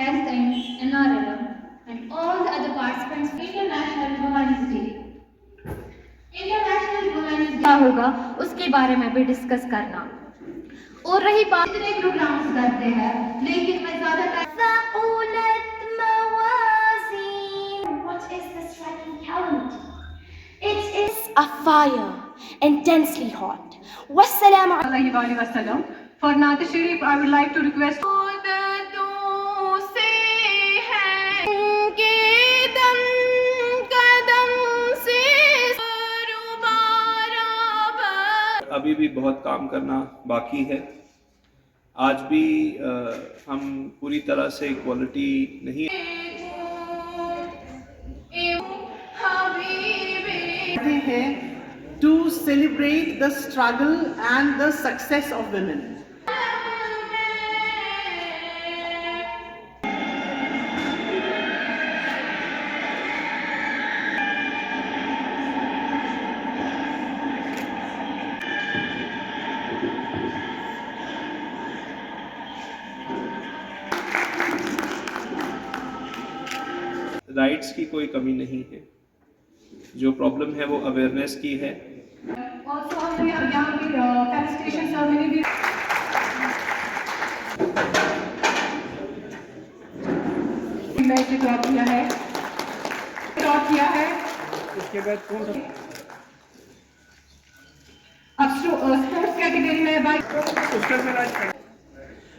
health and NRLM, and all the other participants. International Women's Day. International women's day होगा उसके बारे में भी डिस्कस करना। और रही बात, इतने प्रोग्राम्स करते हैं लेकिन मैं ज्यादा What is the striking calendar? It is a fire, intensely hot. Wassalamu alaikum wasallam. For Naat Sharif, I would like to request. अभी भी बहुत काम करना बाकी है। आज भी हम पूरी तरह से इक्वालिटी नहीं है to celebrate the struggle and the success of women. Rights की कोई कमी नहीं है, जो प्रॉब्लम है वो अवेयरनेस की है। Also हमने यहाँ पे फेलिसिटेशन सेरेमनी भी मैच ड्रॉप किया है इसके बाद कौन सा अब स्पोर्ट्स कैटेगरी में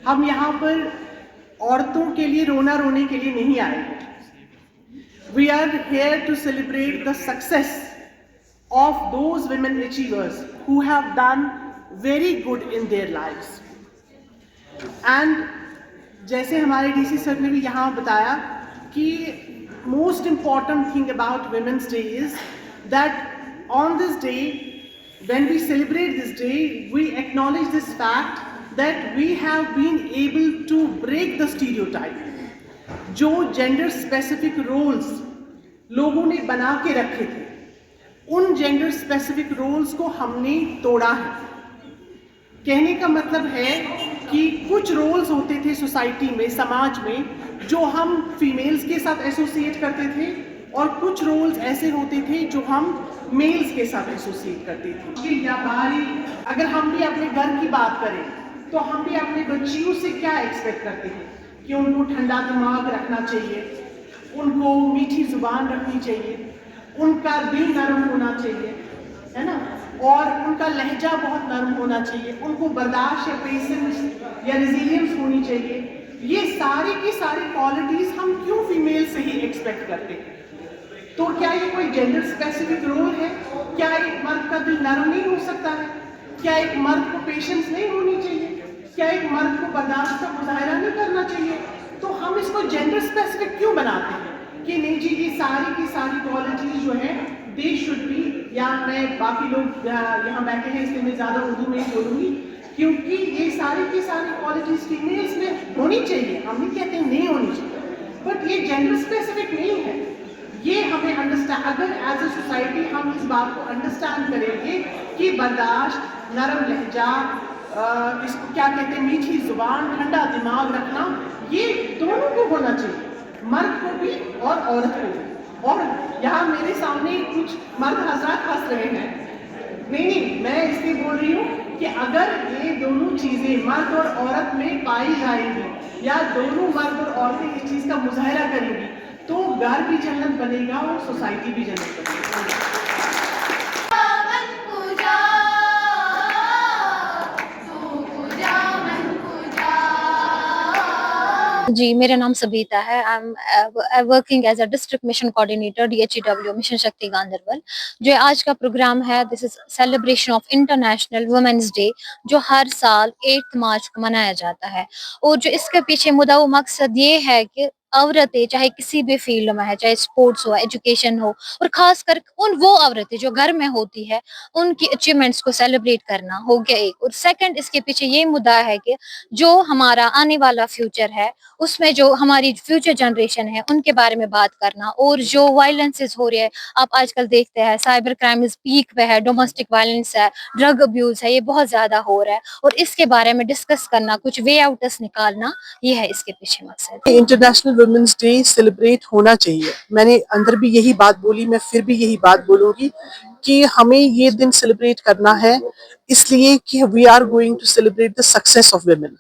हम यहाँ पर औरतों के लिए रोना रोने के लिए नहीं आए हैं। We are here to celebrate the success of those women achievers who have done very good in their lives. And जैसे हमारे DC सर ने भी यहाँ बताया कि most important thing about Women's Day is that on this day, when we celebrate this day, we acknowledge this fact that we have been able to break the stereotype. जो gender specific roles लोगों ने बना के रखे थे, उन gender specific roles को हमने तोड़ा है। कहने का मतलब है कि कुछ रोल्स होते थे सोसाइटी में, समाज में, जो हम फीमेल्स के साथ एसोसिएट करते थे, और कुछ रोल्स ऐसे होते थे जो हम मेल्स के साथ एसोसिएट करते थे। या बारी अगर हम भी अपने घर की बात करें तो हम भी अपने बच्चियों से क्या एक्सपेक्ट करते हैं कि उनको ठंडा दिमाग रखना चाहिए, उनको मीठी जुबान रखनी चाहिए, उनका दिल नरम होना चाहिए, है ना, और उनका लहजा बहुत नरम होना चाहिए, उनको बर्दाश्त या पेशेंस या रेजिलियंस होनी चाहिए। ये सारी की सारी क्वालिटीज हम क्यों फीमेल से ही एक्सपेक्ट करते हैं? तो क्या ये कोई जेंडर स्पेसिफिक रोल है? क्या एक मर्द का दिल नरम नहीं हो सकता है? क्या एक मर्द को पेशेंस नहीं होनी चाहिए? क्या एक मर्द को बर्दाश्त का मुजाहरा नहीं करना चाहिए? तो हम इसको जेंडर स्पेसिफिक क्यों बनाते हैं कि नहीं जी ये सारी की सारी क्वालिटीज जो है दे शुड बी, या मैं बाकी लोग यहाँ बैठे हैं इसलिए मैं ज़्यादा उर्दू में बोलूँगी, क्योंकि ये सारी की सारी क्वालिटीज फीमेल्स में होनी चाहिए। हम नहीं कहते नहीं होनी चाहिए, बट ये जेंडर स्पेसिफिक नहीं है। ये हमें अंडरस्टैंड, अगर एज ए सोसाइटी हम इस बात को अंडरस्टैंड करेंगे कि बर्दाश्त, नरम लहजा, इसको क्या कहते हैं, मीठी जुबान, ठंडा दिमाग रखना, ये दोनों को होना चाहिए, मर्द को भी और औरत को भी। और यहाँ मेरे सामने कुछ मर्द हजरात हंस रहे हैं, नहीं, मैं इसलिए बोल रही हूँ कि अगर ये दोनों चीज़ें मर्द और औरत में पाई जाएंगी, या दोनों मर्द और औरतें इस चीज़ का मुजाहरा करेंगी, तो घर भी जन्नत बनेगा और सोसाइटी भी जन्नत बनेगी। जी, मेरा नाम सबीता है। I am working as a district mission coordinator DHEW mission Shakti Ganderbal. जो आज का प्रोग्राम है, this is celebration of international women's day, जो हर साल 8 मार्च को मनाया जाता है। और जो इसके पीछे मुद्दा व मकसद ये है कि औरतें चाहे किसी भी फील्ड में है, चाहे स्पोर्ट्स हो, एजुकेशन हो, और खास कर उन वो औरतें जो घर में होती है, उनकी अचीवमेंट्स को सेलिब्रेट करना हो गया एक। और सेकंड, इसके पीछे ये मुद्दा है कि जो हमारा आने वाला फ्यूचर है, उसमें जो हमारी फ्यूचर जनरेशन है उनके बारे में बात करना। और जो वायलेंसेस हो रहे हैं, आप आजकल देखते हैं साइबर क्राइम इस पीक पे है, डोमेस्टिक वायलेंस है, ड्रग अब्यूज है, ये बहुत ज्यादा हो रहा है, और इसके बारे में डिस्कस करना, कुछ वे आउट्स निकालना, ये है इसके पीछे मकसद। इंटरनेशनल वुमेन्स डे सेलिब्रेट होना चाहिए। मैंने अंदर भी यही बात बोली, मैं फिर भी यही बात बोलूंगी कि हमें ये दिन सेलिब्रेट करना है, इसलिए कि we are going to celebrate the success of women.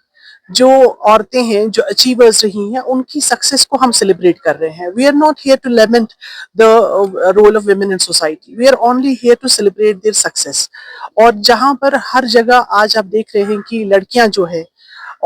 जो औरतें हैं, जो अचीवर्स रही हैं, उनकी सक्सेस को हम सेलिब्रेट कर रहे हैं। We are not here to lament the role of women in society, we are only here to celebrate their success. और जहां पर हर जगह आज आप देख रहे हैं कि लड़कियां जो है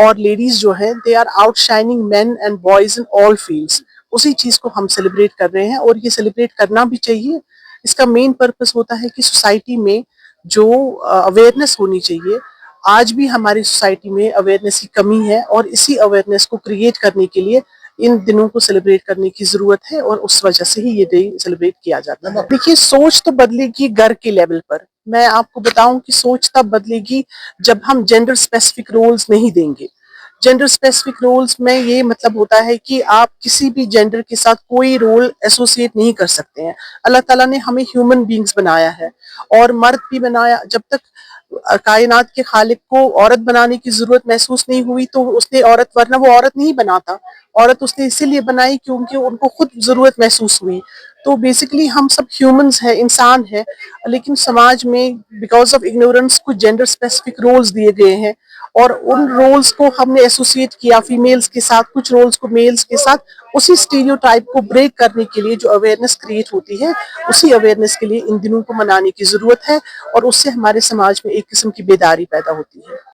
और लेडीज जो है, they are outshining men and boys in all fields, उसी चीज को हम सेलिब्रेट कर रहे हैं और ये सेलिब्रेट करना भी चाहिए। इसका मेन पर्पस होता है कि सोसाइटी में जो अवेयरनेस होनी चाहिए, आज भी हमारी सोसाइटी में अवेयरनेस की कमी है और इसी अवेयरनेस को क्रिएट करने के लिए इन दिनों को सेलिब्रेट करने की जरूरत है और उस वजह से ही ये डे सेलिब्रेट किया जाता है। देखिए, सोच तो बदलेगी घर के लेवल पर। मैं आपको बताऊं कि सोच तब बदलेगी जब हम जेंडर स्पेसिफिक रोल्स नहीं देंगे। जेंडर स्पेसिफिक रोल्स में ये मतलब होता है कि आप किसी भी जेंडर के साथ कोई रोल एसोसिएट नहीं कर सकते हैं। अल्लाह ताला ने हमें ह्यूमन बींग्स बनाया है और मर्द भी बनाया। जब तक कायनात के खालिक को औरत बनाने की जरूरत महसूस नहीं हुई तो उसने औरत, वरना वो औरत नहीं बनाता। औरत उसने इसीलिए बनाई क्योंकि उनको खुद जरूरत महसूस हुई। तो बेसिकली हम सब ह्यूमंस हैं, इंसान हैं, लेकिन समाज में बिकॉज ऑफ इग्नोरेंस कुछ जेंडर स्पेसिफिक रोल्स दिए गए हैं और उन रोल्स को हमने एसोसिएट किया फीमेल्स के साथ, कुछ रोल्स को मेल्स के साथ। उसी स्टीरियोटाइप को ब्रेक करने के लिए जो अवेयरनेस क्रिएट होती है, उसी अवेयरनेस के लिए इन दिनों को मनाने की जरूरत है और उससे हमारे समाज में एक किस्म की बेदारी पैदा होती है।